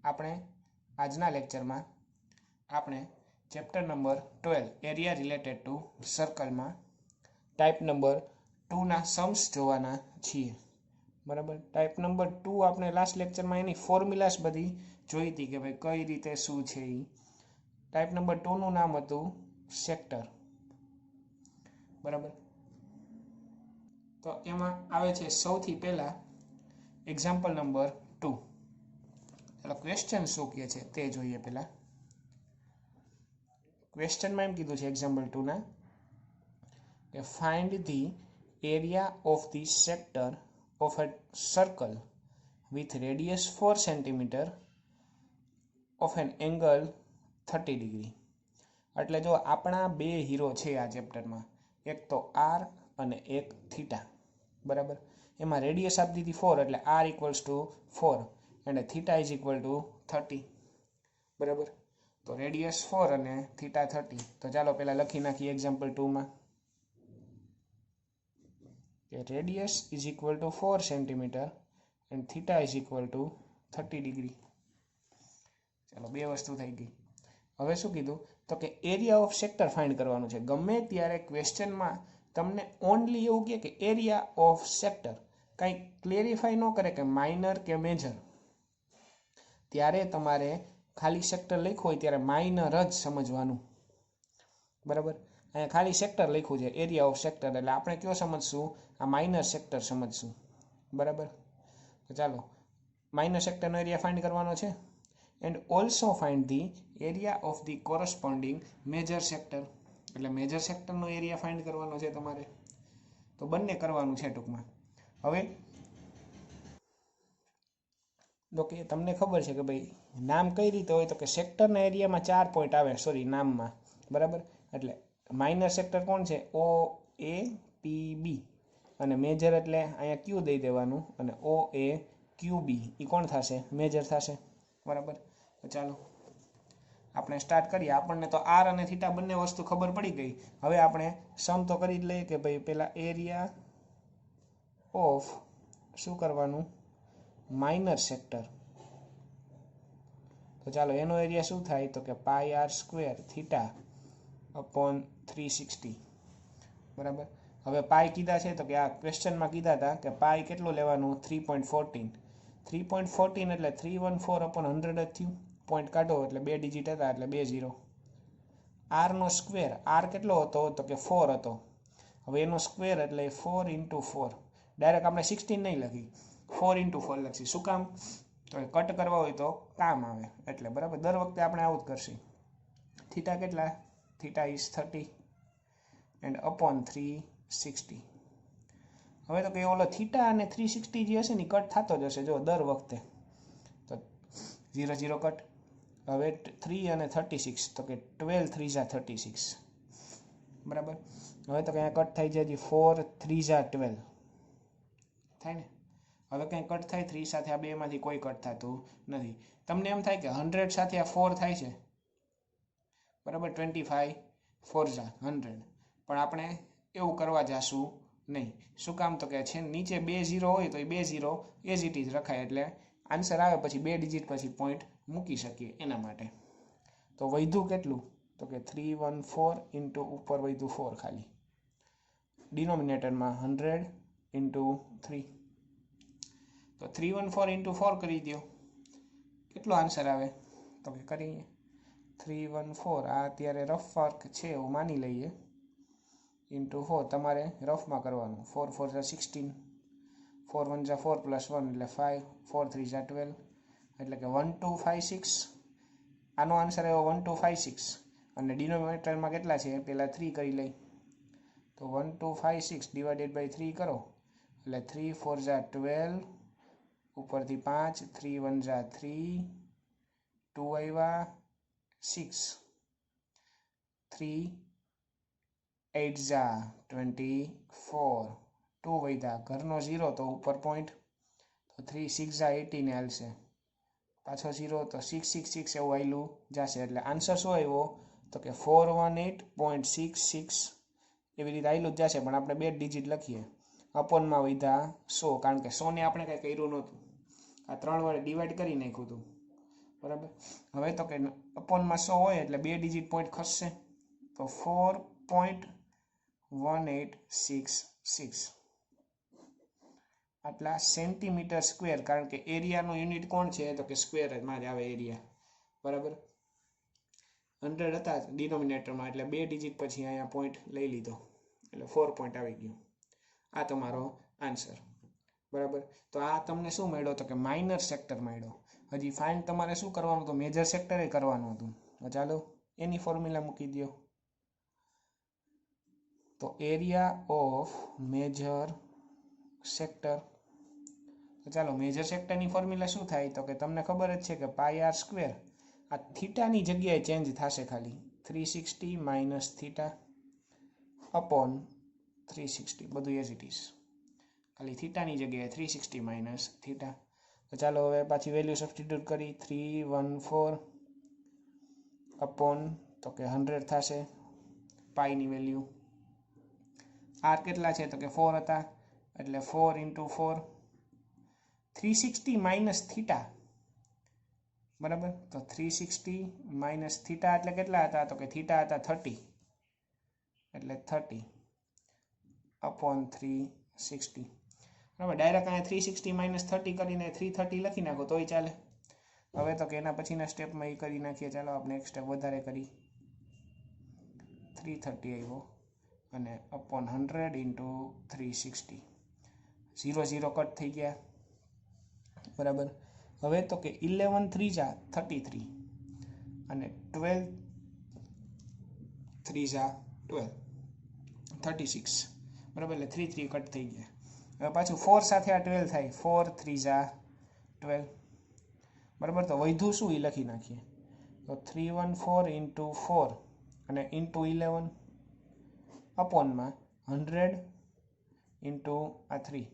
આપણે આજના લેક્ચરમાં આપણે chapter number 12 area related to સર્કલમાં ટાઈપ નંબર 2ના સમ્સ જોવાના છીએ. બરાબર. ટાઈપ નંબર 2 આપણે લાસ્ટ લેક્ચરમાં એની ફોર્મ્યુલાસ બધી જોઈ હતી કે ભાઈ કઈ રીતે શું છે એ. ટાઈપ નંબર 2નું નામ હતું સેક્ટર. બરાબર. તો એમાં આવે છે સૌથી પહેલા એક્ઝામ્પલ નંબર 2. ચાલો ક્વેશ્ચન શું કહે છે તે જોઈએ પહેલા. ક્વેશ્ચનમાં એમ કીધું છે એક્ઝામ્પલ 2ના કે find the area of the sector of a circle with radius 4 centimetre of an angle 30 degree. એટલે જો આપણા બે હીરો છે આ ચેપ્ટરમાં, એક તો આર અને એક થીટા. બરાબર. એમાં રેડિયસ આપી દીધી 4 એટલે આર ઇક્વલ્સ ટુ 4 અને થીટા ઇઝ ઇક્વલ ટુ 30. બરાબર. તો રેડિયસ 4 અને થીટા 30. તો ચાલો પહેલાં લખી નાખીએ એક્ઝામ્પલ 2માં કે radius is equal two 4 centimetre and theta is equal two 30 degree. ચાલો બે વસ્તુ થઈ ગઈ. હવે શું કીધું તો કે એરિયા ઓફ સેક્ટર ફાઇન્ડ કરવાનું છે. ગમે ત્યારે ક્વેશ્ચનમાં તમને ઓનલી એવું કહે કે એરિયા ઓફ સેક્ટર, કંઈ ક્લેરિફાઈ ન કરે કે માઇનર કે મેજર, ત્યારે તમારે ખાલી સેક્ટર લખ્યું હોય ત્યારે માઇનર જ સમજવાનું. બરાબર. અહીંયા ખાલી સેક્ટર લખ્યું છે એરિયા ઓફ સેક્ટર, એટલે આપણે કયો સમજશું? આ માઇનર સેક્ટર સમજશું. બરાબર. તો ચાલો માઇનર સેક્ટરનો એરિયા ફાઇન્ડ કરવાનો છે. And also find the area of the corresponding major sector. એટલે મેજર સેક્ટરનો એરિયા ફાઇન્ડ કરવાનો છે તમારે. તો બંને કરવાનું છે ટૂંકમાં. હવે તો કે તમને ખબર છે કે ભાઈ નામ કઈ રીતે હોય તો કે સેક્ટરના એરિયામાં 4 પોઈન્ટ આવે, સોરી નામમાં. બરાબર. એટલે માઇનર સેક્ટર કોણ છે? ઓ એ પી બી, અને મેજર એટલે અહીંયા ક્યુ દઈ દેવાનું, અને ઓ એ ક્યુ બી એ કોણ થશે? મેજર થશે. બરાબર. તો ચાલો આપણે સ્ટાર્ટ કરીએ. આપણને તો આર અને થીટા બંને વસ્તુ ખબર પડી ગઈ. હવે આપણે સમ તો કરી જ લઈએ કે ભાઈ પેલા એરિયા ઓફ શું કરવાનું? Minor sector. તો ચાલો એનો એરિયા શું થાય તો કે પાઈ આર સ્ક્વેર થીટા અપોન 360. બરાબર. હવે પાઈ કીધા છે તો કે આ ક્વેશ્ચનમાં કીધા હતા કે પાઈ કેટલું લેવાનું? 3.14. 3.14 એટલે 314 અપોન 100 જ થયું. પોઈન્ટ કાઢો એટલે 2 ડિજિટ હતા એટલે 20. આરનો સ્ક્વેર, આર કેટલો હતો તો કે 4 હતો. હવે એનો સ્ક્વેર એટલે 4 × 4. ડાયરેક્ટ આપણે 16 નહીં લખી, 4 × 4 લખી. શું કામ? તો કટ કરવા હોય તો કામ આવે એટલે. બરાબર. દર વખતે આપણે આવું જ કરશું. થીટા કેટલા? Theta is 30 and upon 360. હવે તો કે ઓલો થીટા અને 360 જે હશે ને કટ થતો જ હશે જો દર વખતે. તો 0 0 કટ. હવે 3 અને 36 તો કે 12 3 જા 36. બરાબર. હવે તો કે અહીંયા કટ થઈ જાય 4 3 જા 12 થાય ને. હવે કંઈ કટ થાય 3 સાથે, આ બેમાંથી કોઈ કટ થતું નથી. તમને એમ થાય કે 100 સાથે આ 4 થાય છે. બરાબર. 25 4 જા 100. પણ આપણે એવું કરવા જાશું નહીં. શું કામ તો કે છે નીચે 2 0 હોય તો એ 2 0 એઝ ઇટ ઇઝ રખાય, એટલે આન્સર આવે પછી 2 ડિજિટ પછી પોઈન્ટ મૂકી શકીએ એના માટે. તો વધ્યું કેટલું તો કે 314 ઇન્ટુ ઉપર વધ્યું 4 ખાલી. ડિનોમિનેટરમાં 100 ઇન્ટુ 3. તો 314 ઇન્ટુ 4 કરી દો. કેટલો આન્સર આવે તો કે કરીએ 314. આ અત્યારે રફ વર્ક છે એવું માની લઈએ. ઇન્ટુ 4 તમારે રફમાં કરવાનું. 4 4 જા 16, 4 1 જા 4 + 1 એટલે 5, 4 3 જા 12 એટલે કે 1256. આનો આન્સર આવ્યો 1256. અને ડિનોમિનેટરમાં કેટલા છે પહેલાં 3 કરી લઈ. તો 1256 ડિવાઇડેડ બાય 3 કરો એટલે 3 4 જા 12, ઉપરથી 5, 3 1 જા 3, 2 આવ્યા 6, 3 8 જા 24, 2 વધ્યા, ઘરનો 0 તો ઉપર પોઈન્ટ, તો 3 6 જા 18 હાલશે, પાછો 0 તો 6 6 6 એવું આવેલું જશે. એટલે આન્સર શું આવ્યો તો કે 418.66. એવી રીતે આવેલું જ જશે, પણ આપણે 2 ડિજિટ લખીએ. અપોનમાં વધ્યા 100, કારણ કે 100 ને આપણે કંઈ કર્યું નહોતું. આ 3 વડે ડિવાઈડ કરી નાખ્યું હતું. બરાબર. હવે તો કે અપોનમાં 100 હોય એટલે 2 ડિજિટ પોઈન્ટ ખસશે, તો 4.1866 આટલા સેન્ટીમીટર સ્ક્વેર, કારણ કે એરિયાનું યુનિટ કોણ છે તો કે સ્ક્વેરમાં જ આવે એરિયા, બરાબર. 100 હતા ડિનોમિનેટરમાં એટલે 2 ડિજિટ પછી અહીંયા પોઈન્ટ લઈ લીધો એટલે 4 પોઈન્ટ આવી ગયો. આ તમારો આન્સર, બરાબર. તો આ તમને શું મળ્યો તો કે માઇનર સેક્ટર મળ્યો. હજી ફાઇન્ડ તમારે શું કરવાનું હતું, મેજર સેક્ટરે કરવાનું હતું. ચાલો એની ફોર્મ્યુલા મૂકી દો. તો એરિયા ઓફ મેજર સેક્ટર, તો ચાલો મેજર સેક્ટરની ફોર્મ્યુલા શું થાય તો કે તમને ખબર જ છે કે પાઈ આર સ્ક્વેર, આ થીટાની જગ્યાએ ચેન્જ થશે ખાલી, 360 માઇનસ થીટા અપોન 360, બધું એઝ ઇટ ઇઝ, ખાલી થીટાની જગ્યાએ 360 માઇનસ થીટા. તો ચાલો હવે પાછી વેલ્યુ સબસ્ટિટ્યુટ કરી, 314 અપોન તો કે 100 થશે પાઈની વેલ્યુ. આર કેટલા છે તો કે 4 હતા એટલે 4 × 4, 360 માઇનસ થીટા, બરાબર. તો 360 માઇનસ થીટા એટલે કેટલા હતા તો કે થીટા હતા 30, એટલે 30 અપોન 360, બરાબર. ડાયરેક્ટ અહીંયા 360 માઇનસ 30 કરીને 330 લખી નાખો તોય ચાલે. હવે તો કે એના પછીના સ્ટેપમાં એ કરી નાખીએ. ચાલો આપણે એક સ્ટેપ વધારે કરી, 330 આવ્યો અને અપોન 100 × 360, 0 0 કટ થઈ ગયા, બરાબર. હવે તો કે 11 3 33 અને 12 3 12 36, બરાબર. એટલે 3 3 કટ થઈ ગયા. હવે પાછું 4 સાથે આ 12 થાય, 4 3 12, બરાબર. તો વધ્યું શું એ લખી નાખીએ. તો 314 × 4 અને ઇન્ટુ 11 અપોનમાં 100 × 3,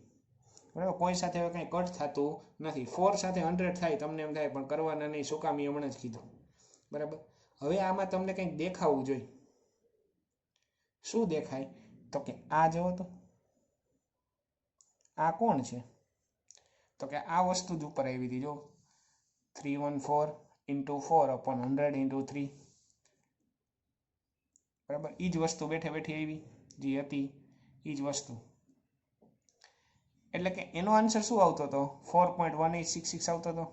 બરાબર. કોઈ સાથે હવે કંઈ કટ થતું નથી. 4 સાથે 100 થાય તમને એમ થાય પણ કરવાના નહીં, શું કામ એ હમણાં જ કીધું, બરાબર. હવે આમાં તમને કંઈક દેખાવું જોઈએ. શું દેખાય તો કે આ જુઓ તો, આ કોણ છે તો કે આ વસ્તુ જ ઉપર આવી હતી જો, 314 × 4 અપોન 100 × 3, બરાબર. એ જ વસ્તુ બેઠે બેઠી આવી જે હતી એ જ વસ્તુ, એટલે કે એનો આન્સર શું આવતો હતો, 4.1866 આવતો હતો.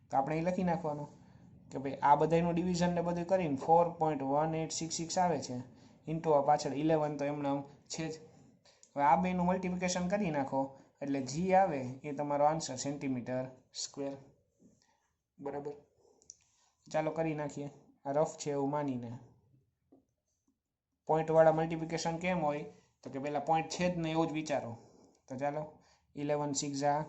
તો આપણે એ લખી નાખવાનું કે ભાઈ આ બધાનું ડિવિઝન ને બધું કરીને 4.1866 આવે છે, ઇન્ટુ આ પાછળ 11 તો એમને છે જ. હવે આ બેનું મલ્ટિપ્લિકેશન કરી નાખો એટલે જી આવે એ તમારો આન્સર સેન્ટીમીટર સ્ક્વેર, બરાબર. ચાલો કરી નાખીએ. આ રફ છે એવું માનીને. પોઈન્ટવાળા મલ્ટિપ્લિકેશન કેમ હોય તો કે પહેલાં પોઈન્ટ છે જ નહીં એવું જ વિચારો. તો ચાલો 11 6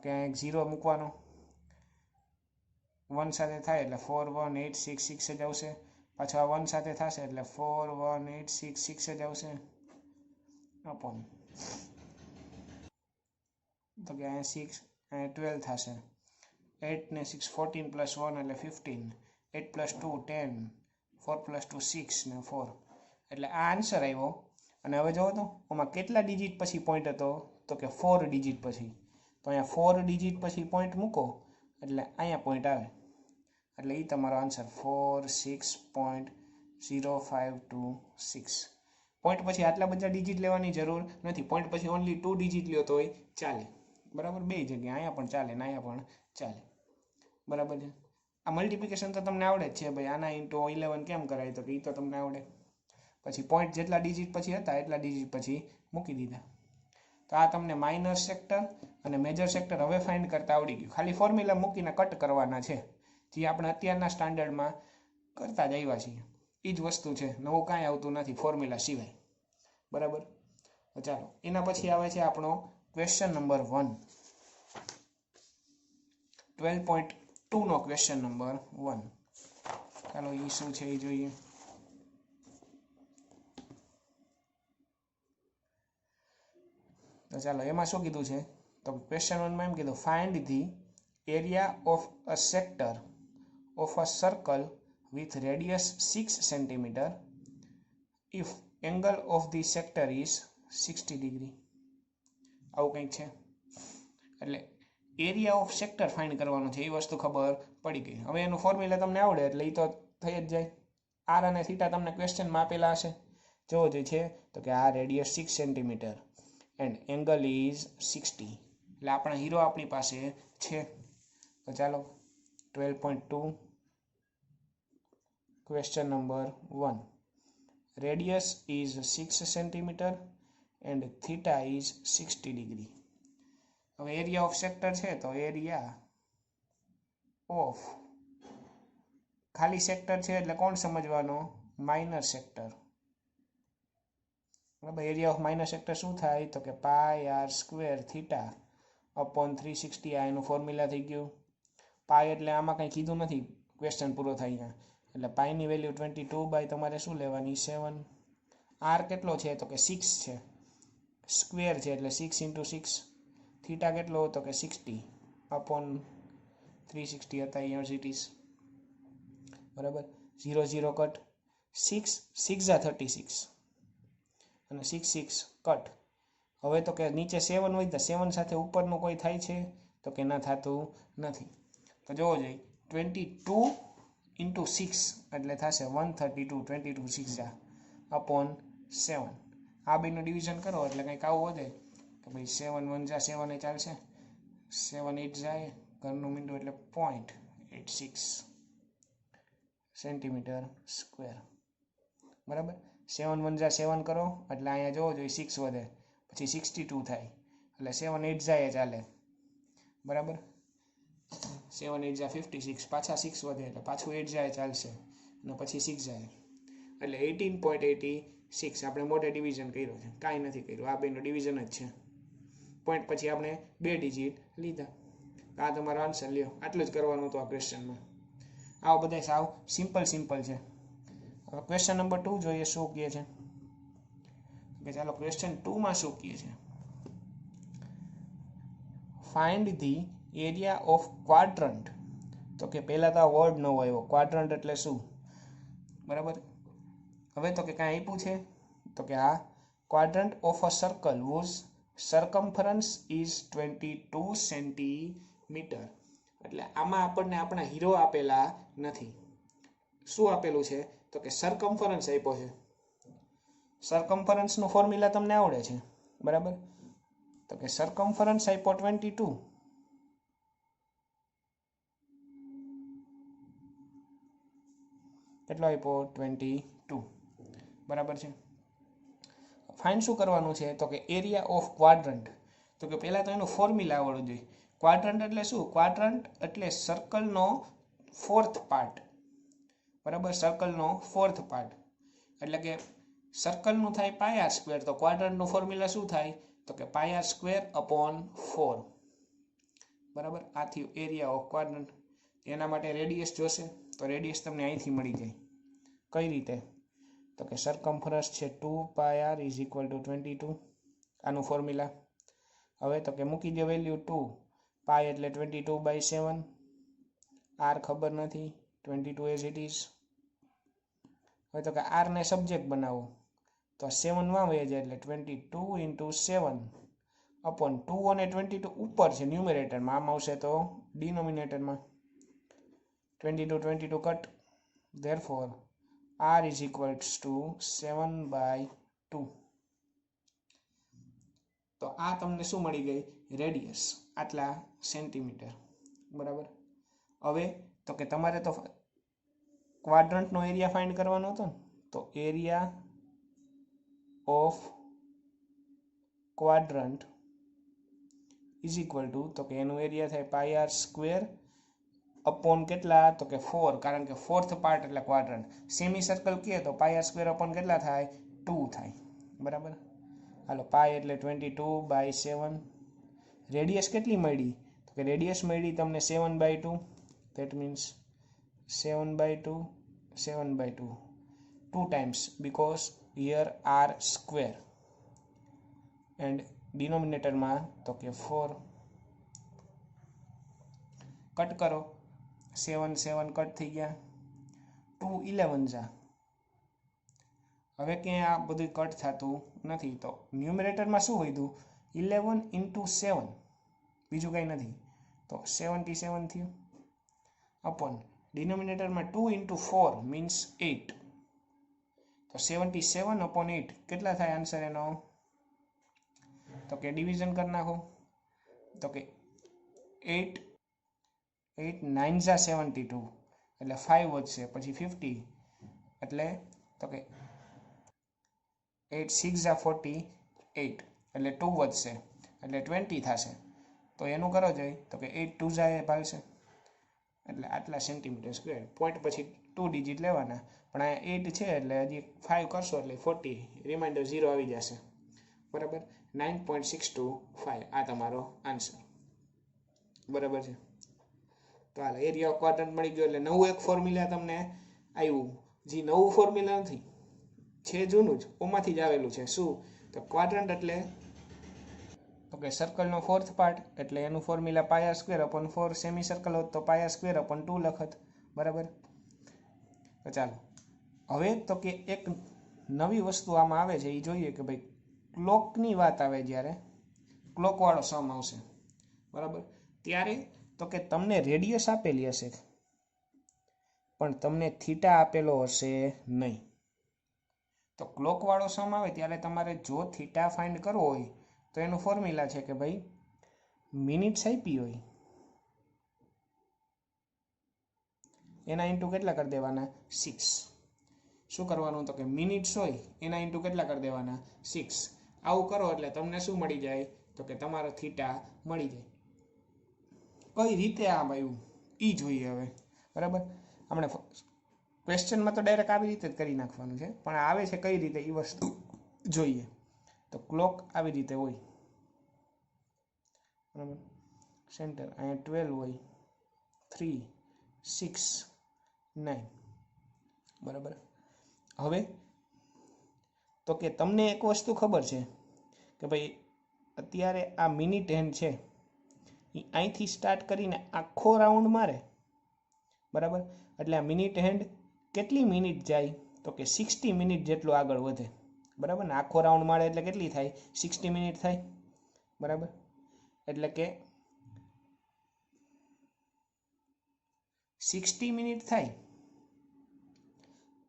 ક્યાં એક 0 મૂકવાનો, 1 સાથે થાય એટલે 41866 જ આવશે. પાછા 1 સાથે થશે એટલે 41866 જ આવશે અપોન તો કે અહીંયા 6 અહીંયા 12 થશે, 8 ને 6 14 + 1 એટલે 15, 8 + 2 10, 4 + 2 6 ને 4, એટલે આ આન્સર આવ્યો. અને હવે જુઓ તો આમાં કેટલા ડિજિટ પછી પોઈન્ટ હતો તો કે 4 ડિજિટ પછી. તો અહીંયા 4 ડિજિટ પછી પોઈન્ટ મૂકો એટલે અહીંયા પોઈન્ટ આવે, એટલે એ તમારો આન્સર 46.0526. પોઈન્ટ પછી આટલા બધા ડિજિટ લેવાની જરૂર નથી. પોઈન્ટ પછી ઓનલી 2 ડિજિટ લ્યો તોય ચાલે, બરાબર. બે જગ્યાએ અહીંયા પણ ચાલે ને અહીંયા પણ ચાલે, બરાબર છે. આ મલ્ટિપ્લિકેશન તો તમને આવડે જ છે ભાઈ, આના × 11 કેમ કરાય તો કે એ તો તમને આવડે. પછી પોઈન્ટ જેટલા ડિજિટ પછી હતા એટલા ડિજિટ પછી મૂકી દીધા. તો આ તમને માઇનર સેક્ટર અને મેજર સેક્ટર હવે ફાઇન્ડ કરતા આવડી ગયું. ખાલી ફોર્મ્યુલા મૂકીને કટ કરવાના છે, જે આપણે અત્યારના સ્ટાન્ડર્ડમાં કરતા જ આવ્યા છીએ. એ જ વસ્તુ છે, નવું કાંઈ આવતું નથી ફોર્મ્યુલા સિવાય, બરાબર. ચાલો એના પછી આવે છે આપણો ક્વેશ્ચન નંબર 1, 12.2 નો ક્વેશ્ચન નંબર 1. ચાલો એ શું છે એ જોઈએ. તો ચાલો એમાં શું કીધું છે તો ક્વેશ્ચન 1માં એમ કીધું, find the area of a sector of a circle with radius 6 cm if angle of the sector is 60 degree. આવું કંઈક છે. એટલે એરિયા ઓફ સેક્ટર ફાઇન્ડ કરવાનું છે, એ વસ્તુ ખબર પડી ગઈ. હવે એનું ફોર્મ્યુલા તમને આવડે એટલે એ તો થઈ જ જાય. આર અને થીટા તમને ક્વેશ્ચનમાં આપેલા હશે. જો જે છે તો કે આ radius 6 centimetre and angle is 60. એટલે આપણા હીરો આપણી પાસે છે. તો ચાલો 12.2 question number 1. Radius is 6 centimetre and theta is 60 degree. હવે એરિયા ઓફ સેક્ટર છે તો એરિયા ઓફ ખાલી સેક્ટર છે એટલે કોણ સમજવાનો? Minor sector. બરાબર. એરિયા ઓફ માઇનર સેક્ટર શું થાય? તો કે પાઈ આર સ્ક્વેર થીટા અપોન 360. આ એનું ફોર્મ્યુલા થઈ ગયું. પાઈ એટલે આમાં કંઈ કીધું નથી, ક્વેશ્ચન પૂરો થાય ત્યાં. એટલે પાઈની વેલ્યુ 22 બાય તમારે શું લેવાની? 7. આર કેટલો છે? તો કે 6 છે. સ્ક્વેર છે એટલે 6 ઇન્ટુ 6. થીટા કેટલો? તો કે 60 અપોન 360 હતા યુનિવર્સિટીઝ. બરાબર. 0 0 કટ. 6 6 36 અને 6 6 કટ. હવે તો કે નીચે 7 હોય તો 7 સાથે ઉપરનું કોઈ થાય છે? તો કે ના, થતું નથી. તો જોવો જોઈએ 22 ઇન્ટુ 6 એટલે થશે 132. 22 6 અપોન 7. આ બેનું ડિવિઝન કરો એટલે કંઈક આવું વધે કે ભાઈ 7 1 જા 7 એ ચાલશે, 7 8 જાય, ઘરનું મીંડું એટલે 0.86 સેન્ટીમીટર સ્ક્વેર. બરાબર. 7 1 જા 7 કરો એટલે અહીંયા જોવો જોઈએ 6 વધે, પછી 62 થાય એટલે 7 8 જાય ચાલે. બરાબર. 7 8 જા 56, પાછા 6 વધે એટલે પાછું 8 જાય ચાલશે, અને પછી 6 જાય એટલે 18.86. આપણે મોટે ડિવિઝન કર્યો છે, કાંઈ નથી કર્યું, આ બેનો ડિવિઝન જ છે. પોઈન્ટ પછી આપણે 2 ડિજિટ લીધા. આ તમારો આન્સર લ્યો. આટલું જ કરવાનું હતું આ ક્વેશ્ચનમાં. આવો બધા સાવ સિમ્પલ છે. હવે ક્વેશ્ચન નંબર 2 જોઈએ શું કહે છે. કે ચાલો ક્વેશ્ચન 2માં શું કહે છે? Find the area of quadrant. તો કે પહેલાં તો આ વર્ડ ન હોય એવો, ક્વાડ્રન્ટ એટલે શું? બરાબર. હવે તો કે કાંઈ આપ્યું છે તો કે આ quadrant of a circle was circumference is 22 centimetre. એટલે આમાં આપણને આપણા હીરો આપેલા નથી. શું આપેલું છે? તો કે સરકમફરન્સ આપ્યો છે. સરકમફરન્સનું ફોર્મ્યુલા તમને આવડે છે. બરાબર. તો કે સરકમફરન્સ આપ્યો 22. કેટલો આપ્યો? 22. બરાબર છે. ફાઇન્ડ શું કરવાનું છે? તો કે એરિયા ઓફ ક્વાડ્રન્ટ. તો કે પહેલાં તો એનું ફોર્મ્યુલા આવડવું જોઈએ. ક્વાડ્રન્ટ એટલે શું? ક્વાડ્રન્ટ એટલે સર્કલનો 4th પાર્ટ. બરાબર. સર્કલનો 4th પાર્ટ એટલે કે સર્કલનું થાય પાઈ આર સ્ક્વેર, તો ક્વાડ્રન્ટનું ફોર્મ્યુલા શું થાય? તો કે પાઈ આર સ્ક્વેર અપોન 4. બરાબર. આ થયું એરિયા ઓફ ક્વાડ્રન્ટ. એના માટે રેડિયસ જોશે, તો રેડિયસ તમને અહીંથી મળી જાય. કઈ રીતે? તો કે સરકમફરન્સ છે 2 પાઈ આર ઇઝ ઇક્વલ ટુ 22. આનું ફોર્મ્યુલા. હવે તો કે મૂકી દો વેલ્યુ 2. પાઈ એટલે 22 બાય 7. આર ખબર નથી, 22 એઝ ઇટ ઇઝ. હવે તો કે આરને સબ્જેક્ટ બનાવો તો 7 માં વહી જાય એટલે 22 ઇન્ટુ 7 અપોન 2 અને 22 ઉપર છે ન્યુમેરેટરમાં, આમ આવશે તો ડિનોમિનેટરમાં. 22 cut. Therefore r is equals to 7/2. તો આ તમને શું મળી ગઈ? રેડિયસ આટલા સેન્ટીમીટર. બરાબર. હવે તો કે તમારે તો ક્વાડ્રન્ટનો એરિયા ફાઇન્ડ કરવાનો હતો ને, તો area of quadrant is equal two, તો કે એનું એરિયા થાય પાઈ આર સ્ક્વેર અપોન કેટલા? તો કે 4, કારણ કે 4th પાર્ટ એટલે ક્વાડ્રન્ટ. સેમી સર્કલ કહે તો પાઈ આર સ્ક્વેર અપોન કેટલા થાય? 2 થાય. બરાબર. હાલો, પાઈ એટલે 22 બાય 7. રેડિયસ કેટલી મળી? તો કે રેડિયસ મળી તમને 7/2. That means 7/2 7/2 2 times because here r square and denominatorમાં તો કે 4. કટ કરો. 7 7 કટ થઈ ગયા. 2 11 જા. હવે ક્યાંય આ બધું કટ થતું નથી, તો ન્યુમરેટરમાં શું વધ્યું? 11 ઇન્ટુ 7, બીજું કંઈ નથી. તો 77 થયું अपॉन डिनोमिनेटर में 2 × 4 मीन्स 8 तो 77 अपॉन 8 કેટલા થાય આન્સર એનો તો કે ડિવિઝન કરી નાખો તો કે 8 8 9 જા 72 એટલે 5 વધશે પછી 50 એટલે તો કે 8 6 જા 48 એટલે 2 વધશે એટલે 20 થશે તો એનું કરો જોઈ તો કે 8 2 જા એ ભાગશે એટલે આટલા સેન્ટીમીટર સ્ક્વેર પોઈન્ટ પછી 2 ડિજિટ લેવાના પણ આ 8 છે એટલે હજી 5 કરશો એટલે 40 રિમાઇન્ડર 0 આવી જશે બરાબર 9.625 આ તમારો આન્સર બરાબર છે તો હાલ એરિયા ઓફ ક્વાડ્રન્ટ મળી ગયો એટલે નવું એક ફોર્મ્યુલા તમને આવ્યું જે નવું ફોર્મ્યુલા નથી છે જૂનું જ ઓમાંથી જ આવેલું છે શું તો ક્વાડ્રન્ટ એટલે તો કે સર્કલનો ફોર્થ પાર્ટ એટલે એનું ફોર્મ્યુલા પાયા સ્ક્વેર અપોન 4 સેમી સર્કલ હોત તો પાયા સ્ક્વેર અપોન 2 લખત બરાબર તો ચાલો હવે તો કે એક નવી વસ્તુ આમાં આવે છે એ જોઈએ કે ભાઈ ક્લોકની વાત આવે જ્યારે ક્લોકવાળો સમ આવશે બરાબર ત્યારે તો કે તમને રેડિયસ આપેલી હશે પણ તમને થીટા આપેલો હશે નહીં તો ક્લોકવાળો સમ આવે ત્યારે તમારે જો થીટા ફાઇન્ડ કરવો હોય તો એનું ફોર્મ્યુલા છે કે ભાઈ મિનિટ્સ આપી હોય એના ઇન્ટુ કેટલા કરી દેવાના 6 શું કરવાનું તો કે મિનિટ્સ હોય એના ઇન્ટુ કેટલા કરી દેવાના 6 આવું કરો એટલે તમને શું મળી જાય તો કે તમારો થીટા મળી જાય કઈ રીતે આમ આવ્યું એ જોઈએ હવે બરાબર આપણે ક્વેશ્ચનમાં તો ડાયરેક્ટ આવી રીતે જ કરી નાખવાનું છે પણ આવે છે કઈ રીતે એ વસ્તુ જોઈએ તો ક્લોક આવી રીતે હોય બરાબર સેન્ટર અહીંયા 12 હોય 3 6 9 બરાબર હવે તો કે તમને એક વસ્તુ ખબર છે કે ભાઈ અત્યારે આ મિનિટ હેન્ડ છે એ અહીંથી સ્ટાર્ટ કરીને આખો રાઉન્ડ મારે બરાબર એટલે આ મિનિટ હેન્ડ કેટલી મિનિટ જાય તો કે 60 મિનિટ જેટલું આગળ વધે બરાબર ને આખો રાઉન્ડ મારે એટલે કેટલી થાય 60 મિનિટ થાય બરાબર એટલે કે 60 મિનિટ થાય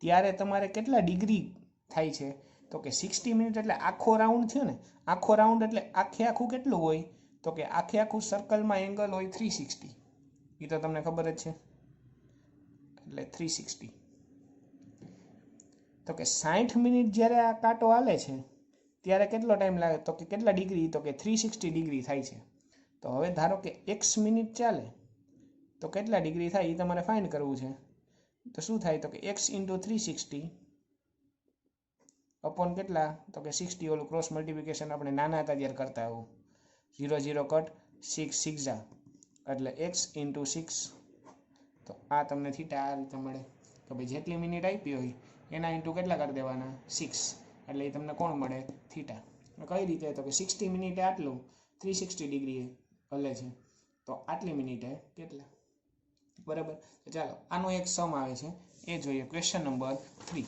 ત્યારે તમારે કેટલા ડિગ્રી થાય છે તો કે 60 મિનિટ એટલે આખો રાઉન્ડ થયો ને આખો રાઉન્ડ એટલે આખું કેટલું હોય તો કે આખું સર્કલમાં એંગલ હોય 360 એ તો તમને ખબર જ છે એટલે 360 તો કે 60 મિનિટ જ્યારે આ કાંટો હાલે છે ત્યારે કેટલો ટાઈમ લાગે તો કે કેટલા ડિગ્રી તો કે 360 ડિગ્રી થાય છે તો હવે ધારો કે x મિનિટ ચાલે તો કેટલા ડિગ્રી થાય એ તમારે ફાઇન્ડ કરવું છે તો શું થાય તો કે x × 360 અપોન કેટલા તો કે 60 ઓલું ક્રોસ મલ્ટિપ્લિકેશન આપણે નાના હતા ત્યારે કરતા આવું 0 0 કટ 6 6 જા એટલે x × 6 તો આ તમને થીટા આ રીતે મળે કે ભાઈ જેટલી મિનિટ આપી હોય એના ઇન્ટુ કેટલા કરી દેવાના 6 એટલે એ તમને કોણ મળે થીટા કઈ રીતે તો કે 60 મિનિટે આટલું 360 ડિગ્રી હલે છે તો આટલી મિનિટે કેટલા બરાબર ચાલો આનો એક સમ આવે છે એ જોઈએ ક્વેશ્ચન નંબર 3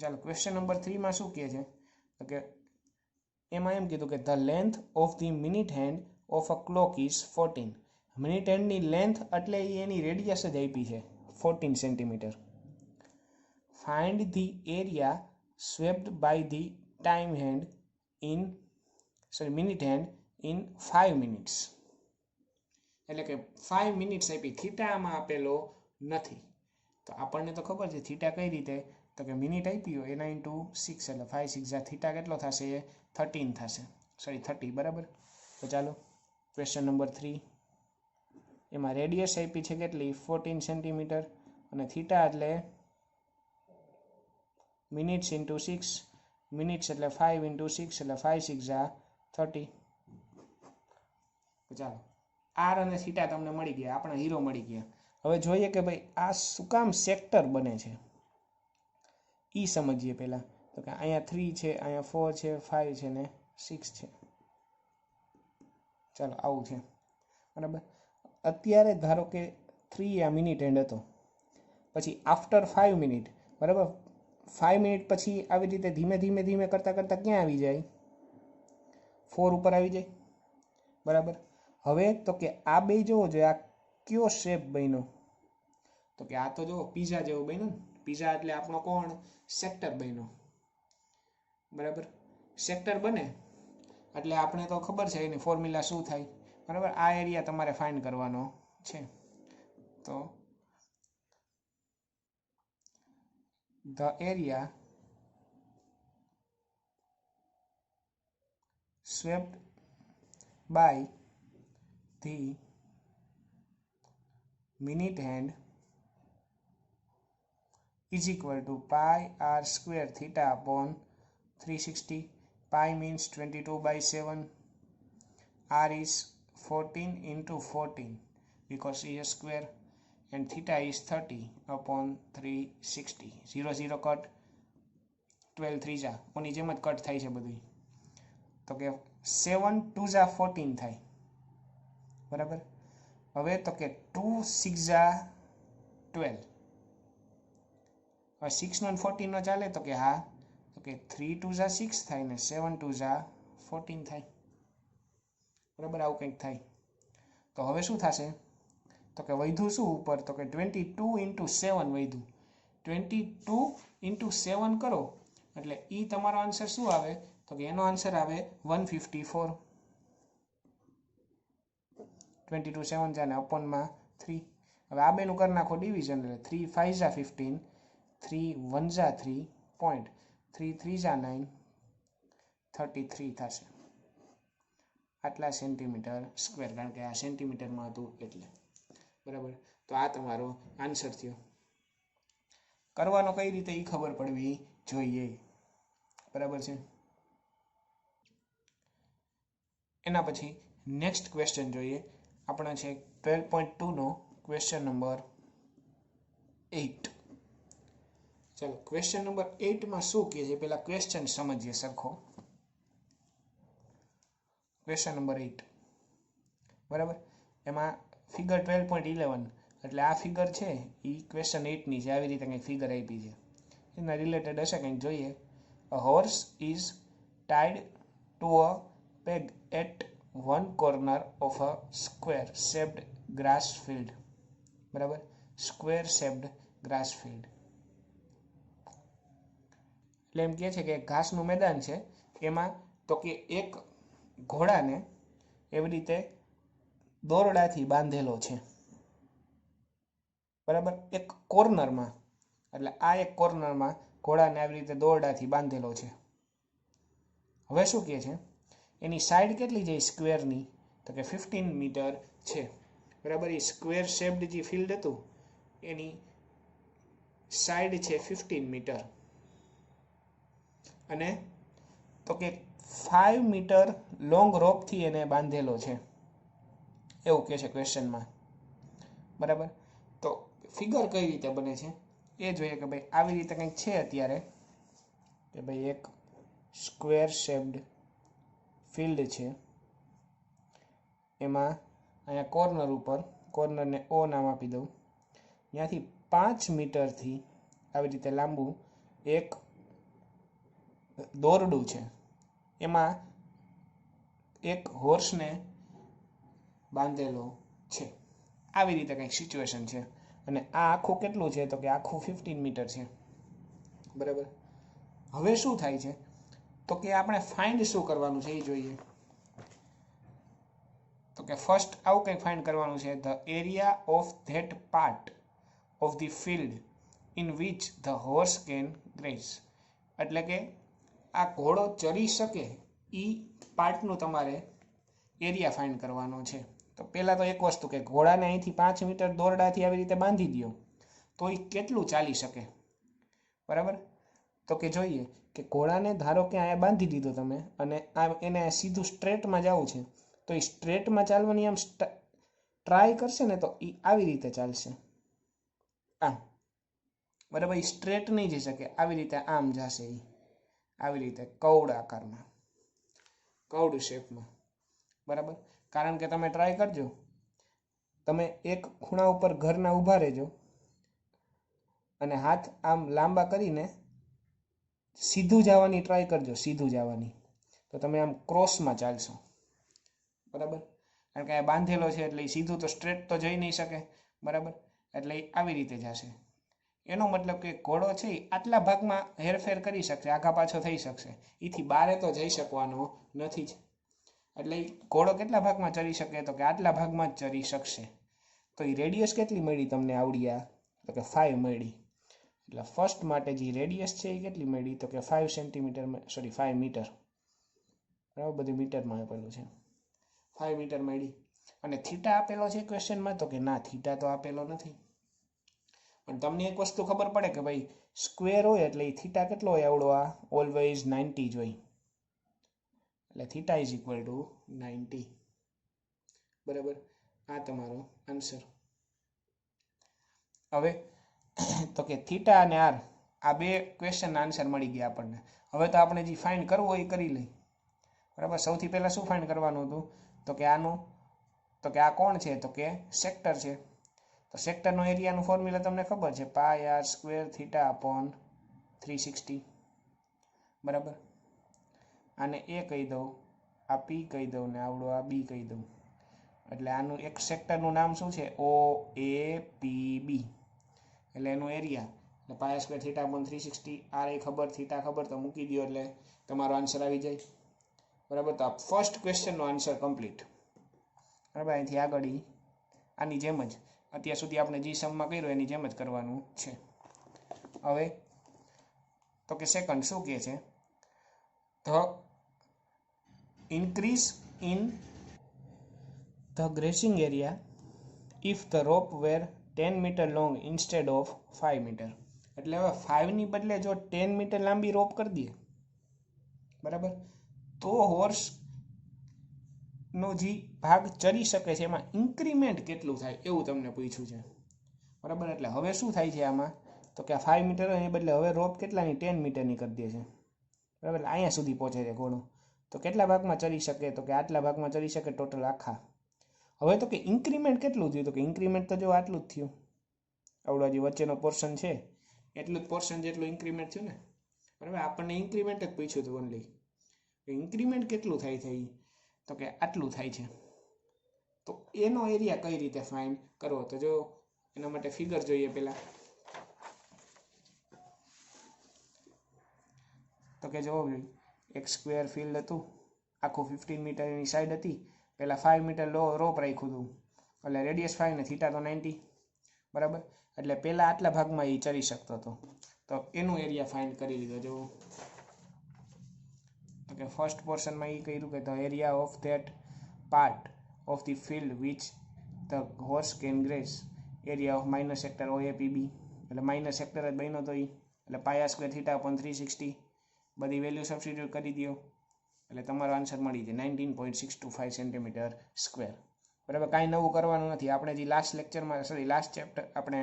ચાલો ક્વેશ્ચન નંબર 3 માં શું કહે છે તો કે એમાં એમ કીધું કે the length of the minute hand of a clock is 14 minute હેન્ડની લેન્થ એટલે એની રેડિયસ જ આપી છે 14 centimetre find the area swept by the time hand minute hand in 5 minutes એટલે કે 5 મિનિટ્સ આપી થીટા આમાં આપેલો નથી તો આપણને તો ખબર છે થીટા કઈ રીતે તો કે મિનિટ આપી હોય એના ઇન્ટુ 6 એટલે 5 6 જા થીટા કેટલો થશે એ 13 થશે સોરી 30 બરાબર તો ચાલો ક્વેશ્ચન નંબર 3 એમાં રેડિયસ આપી છે કેટલી 14 સેન્ટીમીટર અને થીટા એટલે મિનિટ્સ ઇન્ટુ 6 મિનિટ્સ એટલે 5 × 6 એટલે 5 6 જા 30 તો ચાલો આર અને થીટા તમને મળી ગયા આપણા હીરો મળી ગયા હવે જોઈએ કે ભાઈ આ શું કામ સેક્ટર બને છે એ સમજીએ પહેલાં તો કે અહીંયા 3 છે અહીંયા 4 છે 5 છે ને 6 છે ચાલો આવું છે બરાબર અત્યારે ધારો કે 3 આ મિનિટ એન્ડ હતો પછી આફ્ટર 5 મિનિટ બરાબર 5 મિનિટ પછી આવી રીતે ધીમે ધીમે કરતાં ક્યાં આવી જાય 4 ઉપર આવી જાય બરાબર હવે તો કે આ બે જોવો જોઈએ, આ કયો શેપ બન્યો, તો કે આ તો જો પીઝા જેવો બન્યો ને, પીઝા એટલે આપણો કોણ સેક્ટર બન્યો, બરાબર. સેક્ટર બને એટલે આપણે તો ખબર છે એની ફોર્મ્યુલા શું થાય, બરાબર. આ એરિયા તમારે ફાઇન્ડ કરવાનો છે. તો the area swept by the minute hand is equal to pi r square theta upon 360. Pi means 22/7. R is 14 into 14 because it is a square, and theta is 30 upon 360. 0 0 cut, 12 3 ઓની જેમ જ cut થાય છે બધું. તો કે 7 2 14 થાય, બરાબર. હવે તો કે 2 6 12. હવે 6 નો 14 નો ચાલે, તો કે હા, તો કે 3 2 6 થાય ને 7 2 14 થાય, બરાબર. આવું કંઈક થાય. તો હવે શું થશે, તો કે વધ્યું શું ઉપર, તો કે 22 into 7 વધ્યું. 22 into 7 કરો એટલે એ તમારો આન્સર શું આવે, તો કે એનો આન્સર આવે 154. 22 7 જાને અપોનમાં 3. હવે આ બેનું કરી નાખો ડિવિઝન, એટલે 3 5 15, 3 1 3 પોઈન્ટ, 3 3 9, 33 થશે. આટલા સેન્ટીમીટર સ્ક્વેર, કારણ કે આ સેન્ટીમીટરમાં હતું એટલે, બરાબર. તો આ તમારો આન્સર થયો. કરવાનો કઈ રીતે એ ખબર પડવી જોઈએ, બરાબર છે. એના પછી નેક્સ્ટ ક્વેશ્ચન જોઈએ. આપણા છે 12.2 નો ક્વેશ્ચન નંબર 8. ચાલો ક્વેશ્ચન નંબર 8 માં શું કહે છે પેલા ક્વેશ્ચન સમજીએ સરખો. ક્વેશ્ચન નંબર 8, બરાબર. એમાં ફિગર 12.11 એટલે આ ફિગર છે એ ક્વેશ્ચન 8 ની છે. આવી રીતે કંઈક ફિગર આપી છે, એના રિલેટેડ હશે કંઈક, જોઈએ. A horse is tied to a peg at one corner of a square shaped grass field, બરાબર. સ્ક્વેર શેપ્ડ ગ્રાસ ફિલ્ડ એટલે એમ કહે છે કે ઘાસનું મેદાન છે, એમાં તો કે એક ઘોડાને એવી રીતે દોરડાથી બાંધેલો છે, બરાબર. એક કોર્નરમાં, એટલે આ એક કોર્નરમાં ઘોડાને આવી રીતે દોરડાથી બાંધેલો છે. હવે શું કહે છે, એની સાઈડ કેટલી છે સ્ક્વેરની, તો કે 15 મીટર છે, બરાબર. એ સ્ક્વેર શેપ્ડ જે ફિલ્ડ હતું એની સાઈડ છે 15 મીટર, અને તો કે 5 મીટર લોંગ રોપથી એને બાંધેલો છે, એવું કહે છે ક્વેશ્ચનમાં, બરાબર. તો ફિગર કઈ રીતે બને છે એ જોઈએ કે ભાઈ આવી રીતે કંઈક છે અત્યારે, કે ભાઈ એક સ્ક્વેર શેપ્ડ ફિલ્ડ છે, એમાં અહીંયા કોર્નર ઉપર, કોર્નરને ઓ નામ આપી દઉં, ત્યાંથી 5 મીટરથી આવી રીતે લાંબુ એક દોરડું છે, એમાં એક હોર્સને બાંધેલો છે. આવી રીતે કંઈક સિચ્યુએશન છે, અને આ આખું કેટલું છે, તો કે આખું 15 મીટર છે, બરાબર. હવે શું થાય છે, તો કે આપણે ફાઇન્ડ શું કરવાનું છે એ જોઈએ. તો કે ફર્સ્ટ આવું કંઈક ફાઇન્ડ કરવાનું છે, the area of that part of the field in which the horse can graze, એટલે કે આ ઘોડો ચરી શકે એ પાર્ટનું તમારે એરિયા ફાઇન્ડ કરવાનો છે. તો પહેલાં તો એક વસ્તુ કે ઘોડાને અહીંથી 5 મીટર દોરડાથી આવી રીતે બાંધી દો તો એ કેટલું ચાલી શકે, બરાબર. તો કે જોઈએ કે ઘોડાને ધારો કે અહીંયા બાંધી દીધો તમે, અને આ એને સીધું સ્ટ્રેટમાં જવું છે, તો એ સ્ટ્રેટમાં ચાલવાની આમ ટ્રાય કરશે ને તો એ આવી રીતે ચાલશે, આમ, બરાબર. એ સ્ટ્રેટ નહીં જઈ શકે, આવી રીતે આમ જશે, એ આવી રીતે કવડ આકારમાં, કવડ શેપમાં, બરાબર. કારણ કે તમે ટ્રાય કરજો, તમે એક ખૂણા ઉપર ઘરના ઊભા રહેજો અને હાથ આમ લાંબા કરીને સીધું જવાની ટ્રાય કરજો, સીધું જવાની, તો તમે આમ ક્રોસમાં ચાલશો, બરાબર. કારણ કે આ બાંધેલો છે એટલે સીધું તો સ્ટ્રેટ તો જઈ નહીં શકે, બરાબર, એટલે આવી રીતે જશે. એનો મતલબ કે ઘોડો છે એ આટલા ભાગમાં હેરફેર કરી શકશે, આગા પાછો થઈ શકશે, એથી બારે તો જઈ શકવાનો નથી જ. એટલે ઘોડો કેટલા ભાગમાં ચરી શકે, તો કે આટલા ભાગમાં જ ચરી શકશે. તો એ રેડિયસ કેટલી મળી તમને આવડ્યા, તો કે 5 મળી. એટલે ફર્સ્ટ માટે જે રેડિયસ છે એ કેટલી મળી, તો કે 5 સેન્ટીમીટર, સોરી 5 મીટર, બરાબર, બધું મીટરમાં આપેલું છે, 5 મીટર મળી. અને થીટા આપેલો છે ક્વેશ્ચનમાં, તો કે ના, થીટા તો આપેલો નથી. પણ તમને એક વસ્તુ ખબર પડે કે ભાઈ સ્ક્વેર હોય એટલે એ થીટા કેટલો હોય, આવડો આ ઓલવેઝ 90 જ હોય. એટલે થીટા ઇઝ ઇક્વલ ટુ 90, બરાબર. આ તમારો આન્સર. હવે તો કે થીટા અને આર, આ બે ક્વેશ્ચનના આન્સર મળી ગયા આપણને. હવે તો આપણે જે ફાઇન્ડ કરવું હોય એ કરી લઈ, બરાબર. સૌથી પહેલાં શું ફાઇન્ડ કરવાનું હતું, તો કે આનું, તો કે આ કોણ છે, તો કે સેક્ટર છે. તો સેક્ટરનો એરિયાનું ફોર્મ્યુલા તમને ખબર છે, પાઈ આર સ્ક્વેર થીટા અપોન 360, બરાબર. આને એ કહી દઉં, આ પી કહી દઉં ને આવડો આ બી કહી દઉં. એટલે આનું એક સેક્ટરનું નામ શું છે, ઓ એ પી બી, એટલે એનું એરિયા, એટલે pi square theta upon 360. R એ ખબર, થીટા ખબર, તો મૂકી દો એટલે તમારો આન્સર આવી જાય, બરાબર. તો આ ફર્સ્ટ ક્વેશ્ચનનો આન્સર કમ્પ્લીટ, બરાબર. અહીંથી આગળ આની જેમ જ અત્યાર સુધી આપણે જે સમમાં કર્યું એની જેમ જ કરવાનું છે. હવે તો કે સેકન્ડ શું કહે છે, the increase in the grazing area if the rope were 10 metre long instead of 5 metre. એટલે હવે 5ની બદલે જો 10 મીટર લાંબી રોપ કરી દઈએ, બરાબર, તો હોર્સનો જે ભાગ ચરી શકે છે એમાં ઇન્ક્રીમેન્ટ કેટલું થાય એવું તમને પૂછ્યું છે, બરાબર. એટલે હવે શું થાય છે આમાં, તો કે આ 5 મીટર એની બદલે હવે રોપ કેટલાની 10 મીટરની કરી દે છે, બરાબર. અહીંયા સુધી પહોંચે છે ઘોડો. તો કેટલા ભાગમાં ચરી શકે, તો કે આટલા ભાગમાં ચરી શકે ટોટલ આખા. હવે તો કે ઇન્ક્રીમેન્ટ કેટલું થયું, તો કે ઇન્ક્રીમેન્ટ તો જો આટલું જ થયું, આવડો જે વચ્ચેનો પોર્શન છે એટલું જ પોર્શન જેટલું ઇન્ક્રીમેન્ટ થયું ને, બરાબર. આપણને ઇન્ક્રીમેન્ટ જ પૂછ્યું હતું ઓનલી, ઇન્ક્રીમેન્ટ કેટલું થાય છે, તો કે આટલું થાય છે. તો એનો એરિયા કઈ રીતે ફાઇન્ડ કરવો, તો જો એના માટે ફિગર જોઈએ પહેલાં. તો કે જો એક સ્ક્વેર ફિલ્ડ હતું, આખું 15 મીટરની સાઈડ હતી, પહેલાં 5 મીટર રોપ રાખ્યું હતું, એટલે રેડિયસ 5 ને થીટા તો 90, બરાબર. એટલે પહેલાં આટલા ભાગમાં એ ચરી શકતો હતો, તો એનું એરિયા ફાઇન્ડ કરી લીધો. જો તો કે ફર્સ્ટ પોર્શનમાં એ કર્યું કે the area of that part of the field which the horse can graze, area of minus sector O A P B, એટલે માઇનસ સેક્ટર જ બન્યો તો એ, એટલે પાયા સ્ક્વેર થીટા અપોન 360, બધી વેલ્યુ સબસ્ટિટ્યુટ કરી દો એટલે તમારો આન્સર મળી જાય 19.625 સેન્ટીમીટર સ્ક્વેર, બરાબર. કાંઈ નવું કરવાનું નથી, આપણે જે લાસ્ટ લેક્ચરમાં, સોરી લાસ્ટ ચેપ્ટર આપણે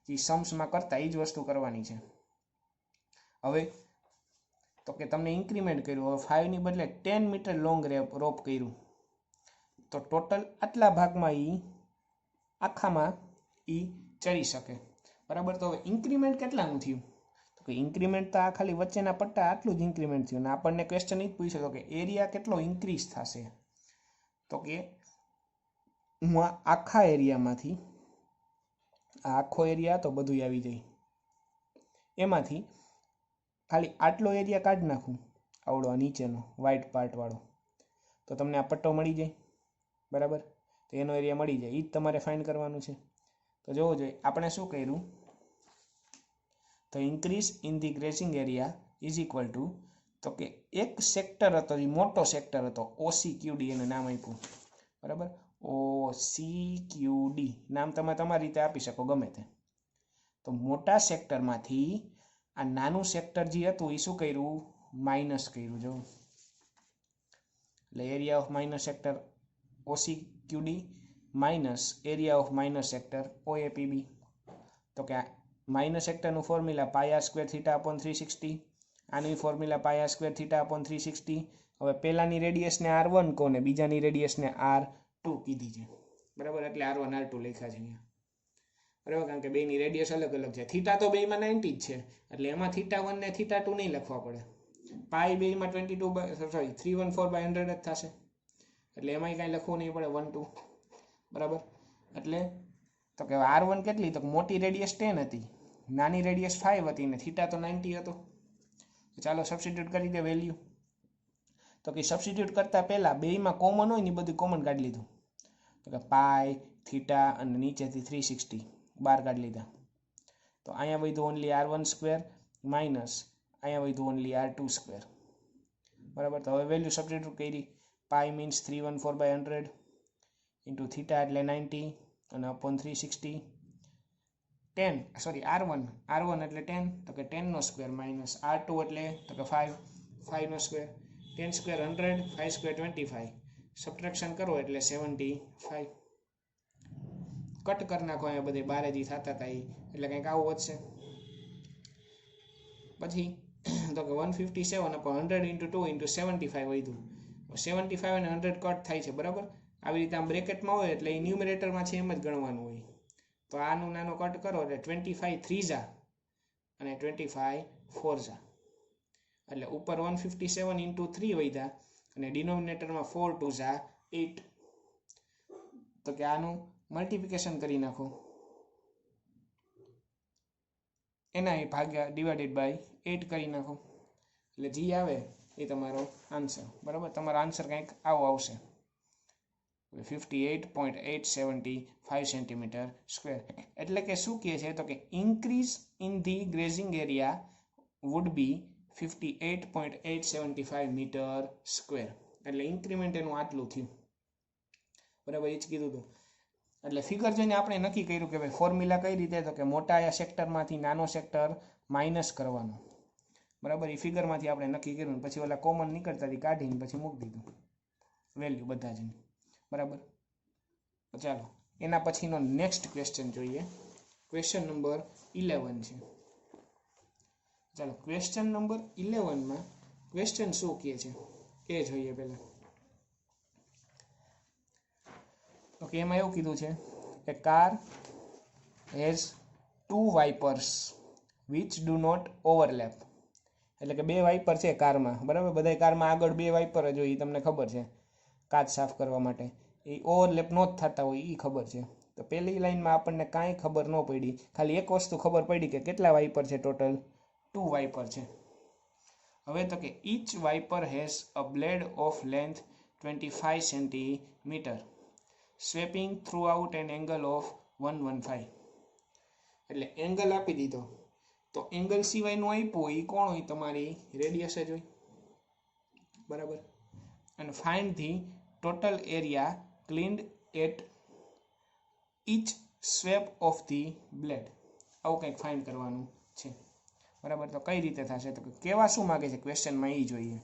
જે સમ્સમાં કરતા એ જ વસ્તુ કરવાની છે. હવે તો કે તમને ઇન્ક્રીમેન્ટ કર્યું, હવે 5ની બદલે 10 મીટર લોંગ રોપ કર્યું, તો ટોટલ આટલા ભાગમાં એ આખામાં એ ચરી શકે, બરાબર. તો હવે ઇન્ક્રીમેન્ટ કેટલાનું થયું, તો કે ઇન્ક્રીમેન્ટ તો આ ખાલી વચ્ચેના પટ્ટા આટલું જ ઇન્ક્રીમેન્ટ થયું, અને આપણને ક્વેશ્ચન એ જ પૂછ્યો હતો કે એરિયા કેટલો ઇન્ક્રીઝ થશે, તો કે હું આખા એરિયામાંથી, આ આખો એરિયા તો બધું આવી જાય, એમાંથી ખાલી આટલો એરિયા કાઢી નાખું, આવડો નીચેનો વ્હાઇટ પાર્ટવાળો, તો તમને આ પટ્ટો મળી જાય, બરાબર. તો એનો એરિયા મળી જાય, એ જ તમારે ફાઇન્ડ કરવાનું છે. તો જોવો જોઈએ આપણે શું કર્યું, તો increase in the gracing area is equal two, તો કે એક સેક્ટર હતો, એ મોટો સેક્ટર હતો, OCQD એને નામ આપ્યું, બરાબર. OCQD નામ તમે તમારી રીતે આપી શકો ગમે તે. તો મોટા સેક્ટરમાંથી આ નાનું સેક્ટર જે હતું એ શું કર્યું, માઇનસ કર્યું. જો એટલે area of minus sector OCQD minus area of minus sector OAPB. તો કે minus સેક્ટરનું formula pi R square theta upon 360, આનું formula pi R square theta upon 360. હવે પહેલાની રેડિયસને R1 કહો ને બીજાની રેડિયસને R2 કીધી છે, બરાબર. એટલે R1 R2 લખ્યા છે અહીંયા, બરાબર, કારણ કે બેની રેડિયસ અલગ અલગ છે. થીટા તો બેમાં 90 જ છે, એટલે એમાં થીટા 1 ને થીટા 2 નહીં લખવા પડે. પાઈ બેમાં 314/100 જ થશે, એટલે એમાંય કાંઈ લખવું નહીં પડે 1 2, બરાબર. એટલે તો કે R1 કેટલી, તો મોટી રેડિયસ 10 હતી, નાની રેડિયસ 5 હતી ને થીટા તો 90 હતો. ચાલો સબસ્ટિટ્યુટ કરી દે વેલ્યુ. તો કે સબસ્ટિટ્યુટ કરતાં પહેલાં બેયમાં કોમન હોય ને એ બધું કોમન કાઢી લીધું. તો કે પાઈ, થીટા અને નીચેથી 360 બહાર કાઢી લીધા. તો અહીંયા વધ્યું ઓનલી R1 સ્ક્વેર માઇનસ અહીંયા વધ્યું ઓનલી R2 સ્ક્વેર, બરાબર. તો હવે વેલ્યુ સબસ્ટિટ્યુટ કરી. પાઈ મીન્સ 314/100 ઇન્ટુ થીટા એટલે 90 અને અપોન 360. 10 સોરી R1 એટલે 10, તો કે 10 સ્ક્વેર માઇનસ R2 એટલે તો કે 5 નો સ્ક્વેર. 10 square 100, 5 square 25. સબટ્રેક્શન કરો એટલે 75. કટ કરી નાખો અહીંયા બધે બારેથી થતા હતા એટલે કંઈક આવું વધશે. પછી તો કે 157/100 ઇન્ટુ 2 ઇન્ટુ 75 વધ્યું. 75 અને 100 કટ થાય છે, બરાબર. આવી રીતે આમ બ્રેકેટમાં હોય એટલે એ ન્યુમરેટરમાં છે એમ જ ગણવાનું હોય. તો આનું નાનો કટ કરો એટલે 25 3 અને 25 4 એટલે ઉપર 157 ઇન્ટુ 3 વધ્યા અને ડિનોમિનેટરમાં 4 2 8. તો કે આનું મલ્ટિપ્લિકેશન કરી નાખો, એના ભાગ્યા ડિવાઇડેડ બાય 8 કરી નાખો એટલે જી આવે એ તમારો આન્સર, બરાબર. તમારો આન્સર કંઈક આવો આવશે 58.875 સેન્ટીમીટર સ્ક્વેર. એટલે કે શું કહે છે, તો કે increase in the grazing area would be 58.875 metre square. એટલે ઇન્ક્રીમેન્ટ એનું આટલું થયું, બરાબર. એ જ કીધું હતું. એટલે ફિગર જોઈને આપણે નક્કી કર્યું કે ભાઈ ફોર્મ્યુલા કઈ રીતે, તો કે મોટા સેક્ટરમાંથી નાનો સેક્ટર માઇનસ કરવાનો, બરાબર. એ ફિગરમાંથી આપણે નક્કી કર્યું. પછી ઓલા કોમન નીકળતા કાઢીને પછી મૂકી દીધું વેલ્યુ બધા જ, બરાબર. ચાલો એના પછીનો નેક્સ્ટ ક્વેશ્ચન જોઈએ. ક્વેશ્ચન નંબર 11 છે. ચાલો ક્વેશ્ચન નંબર 11માં ક્વેશ્ચન શું કહે છે એ જોઈએ પહેલાં. તો કે એમાં એવું કીધું છે કે car has 2 wipers which do not overlap. એટલે કે 2 વાઇપર છે કારમાં, બરાબર. બધા કારમાં આગળ 2 વાઇપર જ હોય, એ તમને ખબર છે, કાચ સાફ કરવા માટે. એ ઓવરલેપ ન જ થતા હોય એ ખબર છે. તો પહેલી લાઈનમાં આપણને કાંઈ ખબર ન પડી, ખાલી એક વસ્તુ ખબર પડી કે કેટલા વાઇપર છે, ટોટલ 2 વાઇપર છે. હવે તો કે each wiper has a blade of length 25 centimetre sweeping throughout an angle of 115. એટલે એંગલ આપી દીધો, તો એંગલ સિવાયનું આપ્યું હોય એ કોણ હોય, તમારી રેડિયસ જ હોય, બરાબર. અને find the total area cleaned at each sweep of the blade. આવું કંઈક ફાઇન્ડ કરવાનું છે, બરાબર. તો કઈ રીતે થશે, તો કેવા શું માગે છે ક્વેશ્ચનમાં એ જોઈએ.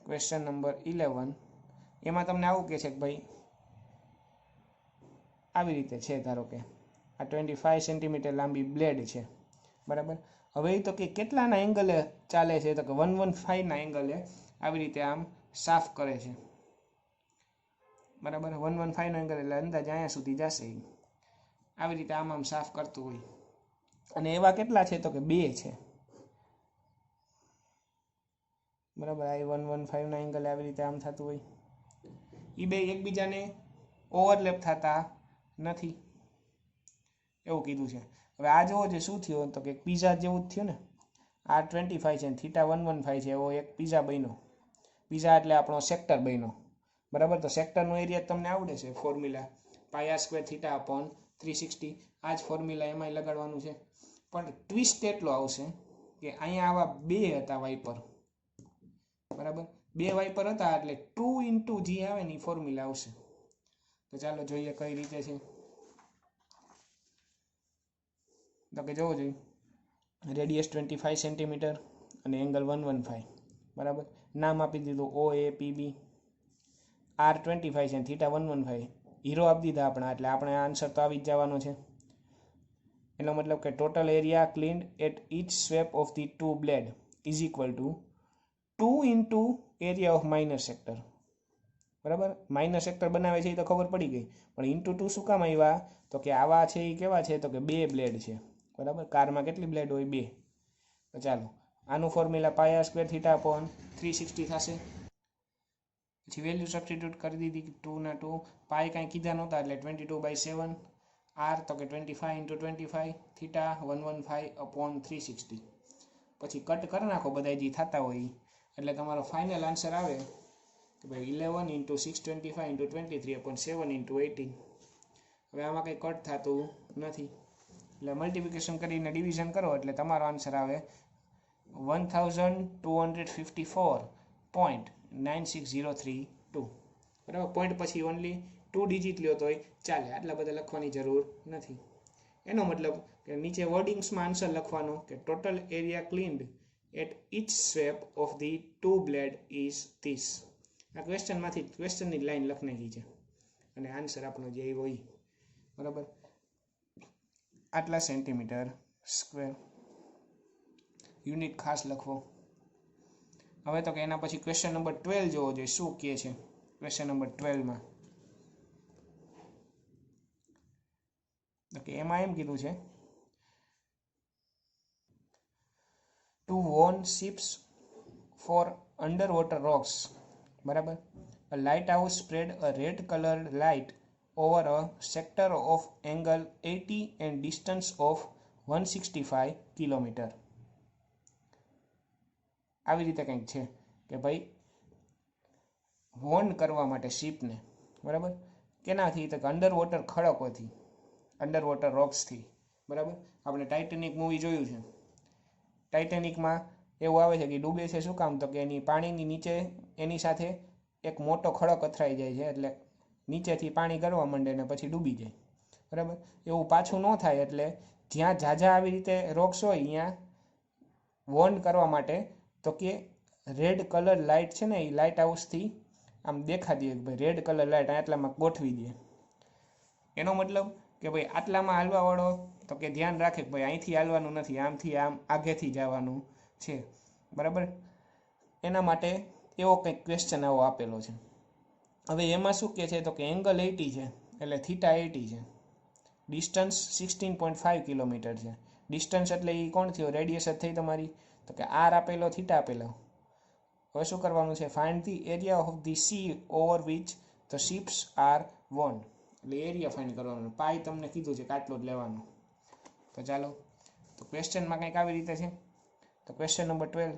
ક્વેશ્ચન નંબર 11 એમાં તમને આવું કહે છે કે ભાઈ આવી રીતે છે, ધારો કે આ 25 સેન્ટીમીટર લાંબી બ્લેડ છે, બરાબર. હવે તો કે કેટલાના એંગલે ચાલે છે, તો કે 115ના એંગલે આવી રીતે આમ સાફ કરે છે, બરાબર. 115નો એંગલ એટલે અંદાજ અહીંયા સુધી જશે, આવી રીતે આમ સાફ કરતું હોય. અને એવા કેટલા છે, તો કે 2 છે, બરાબર. આ 115ના એંગલે આવી રીતે આમ થતું હોય. એ બે એકબીજાને ઓવરલેપ થતા નથી એવું કીધું છે. હવે આ જોવો છે શું થયું, તો કે પીઝા જેવું જ થયું ને. આ 25 છે, થીટા 115 છે, એવો એક પીઝા બન્યો. પીઝા એટલે આપણો સેક્ટર બન્યો, બરાબર. તો સેક્ટરનો એરિયા તમને આવડે છે ફોર્મ્યુલા, પાઈ સ્ક્વેર થીટા અપોન 360. આ જ ફોર્મ્યુલા એમાંય લગાડવાનું છે. પણ ટ્વિસ્ટ એટલો આવશે કે અહીંયા આવા 2 હતા વાઇપર, બરાબર. 2 વાઇપર હતા એટલે 2 ઇન્ટુ જી આવે ને એ ફોર્મ્યુલા આવશે. તો ચાલો જોઈએ કઈ રીતે છે. તો કે જોવો જોઈએ, રેડિયસ 25 સેન્ટીમીટર અને એંગલ 115, બરાબર. નામ આપી દીધું OAPB. R 25 છે, થીટા 115, હીરો આપી દીધા આપણા, એટલે આપણે આન્સર તો આવી જ જવાનો છે. એનો મતલબ કે total area cleaned at each sweep of the 2 blade is equal to 2 into area of minor sector, બરાબર. માઇનર સેક્ટર બનાવે છે એ તો ખબર પડી ગઈ, પણ ઇન્ટુ 2 શું કામ આવ્યા, તો કે આવા છે એ કેવા છે, તો કે 2 બ્લેડ છે, બરાબર. કારમાં કેટલી બ્લેડ હોય, 2. તો ચાલો આનું ફોર્મ્યુલા પાઈ સ્ક્વેર થીટા અપોન 360 થશે. પછી વેલ્યુ સબસ્ટિટ્યુટ કરી દીધી 2 ના 2, પાઈ કાંઈ કીધા નહોતા એટલે 22/7, આર તો કે 25 × 25, થીટા 115/360. પછી કટ કરી નાખો બધા જે થતા હોય એટલે તમારો ફાઇનલ આન્સર આવે કે ભાઈ 11 × 625 × 23/7 × 18. હવે આમાં કંઈ કટ થતું નથી એટલે મલ્ટિપ્લિકેશન કરીને ડિવિઝન કરો એટલે તમારો આન્સર આવે 1254.96032. બરાબર, પોઈન્ટ પછી ઓનલી 2 ડિજિટ લ્યો તોય ચાલે, આટલા બધા લખવાની જરૂર નથી. એનો મતલબ કે નીચે વર્ડિંગ્સમાં આન્સર લખવાનો કે total area cleaned at each sweep of the 2 blade is this. આ ક્વેશ્ચનમાંથી ક્વેશ્ચનની લાઈન લખી નાખી છે અને આન્સર આપણો જે હોય બરાબર આટલા સેન્ટીમીટર સ્ક્વેર. યુનિટ ખાસ લખવો. હવે તો કે એના પછી ક્વેશ્ચન નંબર 12 જોવો જોઈએ શું કહે છે. ક્વેશ્ચન નંબર 12માં ઓકે એમાં એમ કીધું છે to warn ships for under water rocks. બરાબર, a lighthouse spread a red colored light over a sector of angle 80 and distance of 165 kilometre. આવી રીતે કંઈક છે કે ભાઈ વોર્ન કરવા માટે શિપને, બરાબર, કેનાથી તો અંડર વોટર ખડકોથી, અંડર વોટર રોક્સથી. બરાબર, આપણે ટાઇટેનિક મૂવી જોયું છે. ટાઇટેનિકમાં એવું આવે છે કે ડૂબે છે શું કામ, તો કે એની પાણીની નીચે એની સાથે એક મોટો ખડક અથડાઈ જાય છે એટલે નીચેથી પાણી ગળવા માંડે ને પછી ડૂબી જાય. બરાબર, એવું પાછું ન થાય એટલે જ્યાં ઝાઝા આવી રીતે રોક્સ હોય અહીંયા વોર્ન કરવા માટે તો કે રેડ કલર લાઇટ છે ને એ લાઇટ હાઉસથી આમ દેખાડી દે કે ભાઈ રેડ કલર લાઇટ આટલામાં ગોઠવી દે. એનો મતલબ કે ભાઈ આટલામાં હાલવાવાળો તો કે ધ્યાન રાખે કે ભાઈ અહીંથી હાલવાનું નથી, આમથી આમ આગેથી જવાનું છે. બરાબર, એના માટે એવો કંઈક ક્વેશ્ચન આવો આપેલો છે. હવે એમાં શું કહે છે તો કે એંગલ 80 છે એટલે થીટા 80 છે, ડિસ્ટન્સ 16.5 કિલોમીટર છે. ડિસ્ટન્સ એટલે એ કોણ થયો, રેડિયસ જ થઈ તમારી, તો કે આર આપેલો, થીટા આપેલો. હવે શું કરવાનું છે, find the area of the sea over which the ships are warned. એટલે એરિયા ફાઇન્ડ કરવાનો. પાઈ તમને કીધું છે કે આટલો જ લેવાનો. તો ચાલો, તો ક્વેશ્ચનમાં કંઈક આવી રીતે છે. તો ક્વેશ્ચન નંબર 12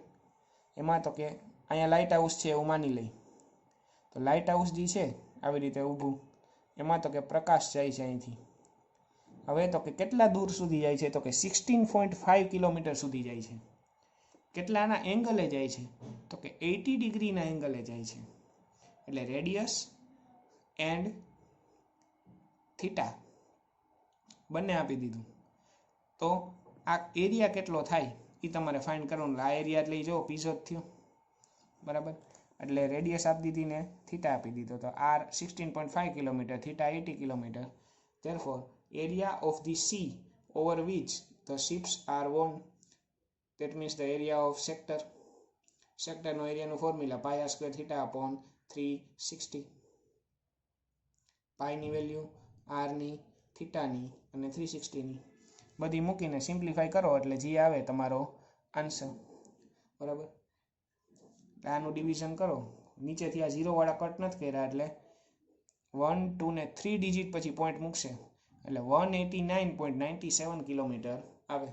એમાં તો કે અહીંયા લાઇટ હાઉસ છે એવું માની લઈ. તો લાઇટ હાઉસ જે છે આવી રીતે ઊભું, એમાં તો કે પ્રકાશ જાય છે અહીંથી. હવે તો કે કેટલા દૂર સુધી જાય છે, તો કે 16.5 કિલોમીટર સુધી જાય છે. કેટલાના એંગલે જાય છે, તો કે 80 ડિગ્રીના એંગલે જાય છે. એટલે રેડિયસ એન્ડ થીટા બંને આપી દીધું. તો આ એરિયા કેટલો થાય એ તમારે ફાઇન્ડ કરવાનું. આ એરિયા એટલે જો પીઝો જ થયો. બરાબર, એટલે રેડિયસ આપી દીધી ને થીટા આપી દીધો. તો r 16.5 kilometre, theta 80 kilometre. Therefore, area of the sea over which the ships are worn, that means the area of sector. Sector નો એરિયાનું formula pi R square theta upon 360. પાઈની વેલ્યુ, આરની, થીટાની અને 360ની બધી મૂકીને સિમ્પ્લિફાઈ કરો એટલે જે આવે તમારો આન્સર. બરાબર, આનું ડિવિઝન કરો. નીચેથી આ 0 વાળા કટ નથી કર્યા એટલે 1, 2 ને 3 ડિજિટ પછી પોઈન્ટ મૂકશે એટલે 189.97 કિલોમીટર આવે.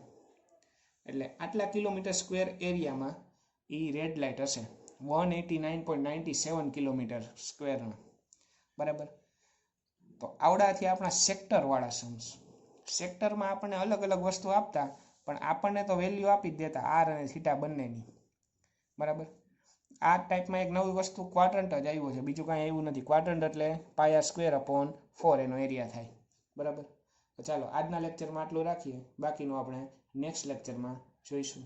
એટલે આટલા કિલોમીટર સ્ક્વેર એરિયામાં એ રેડ લાઇટ હશે 189.97 કિલોમીટર સ્ક્વેરના. બરાબર, તો આવડાથી આપણા સેક્ટરવાળા સમ્સ. સેક્ટરમાં આપણને અલગ અલગ વસ્તુ આપતા પણ આપણને તો વેલ્યુ આપી જ દેતા આર અને થીટા બંનેની. બરાબર, આ ટાઈપમાં એક નવી વસ્તુ ક્વાડ્રન્ટ જ આવ્યો છે, બીજું કાંઈ આવ્યું નથી. ક્વાડ્રન્ટ એટલે પાઈ આર સ્ક્વેર અપોન 4 એનો એરિયા થાય. બરાબર, તો ચાલો આજના લેક્ચરમાં આટલું રાખીએ, બાકીનું આપણે નેક્સ્ટ લેક્ચરમાં જોઈશું.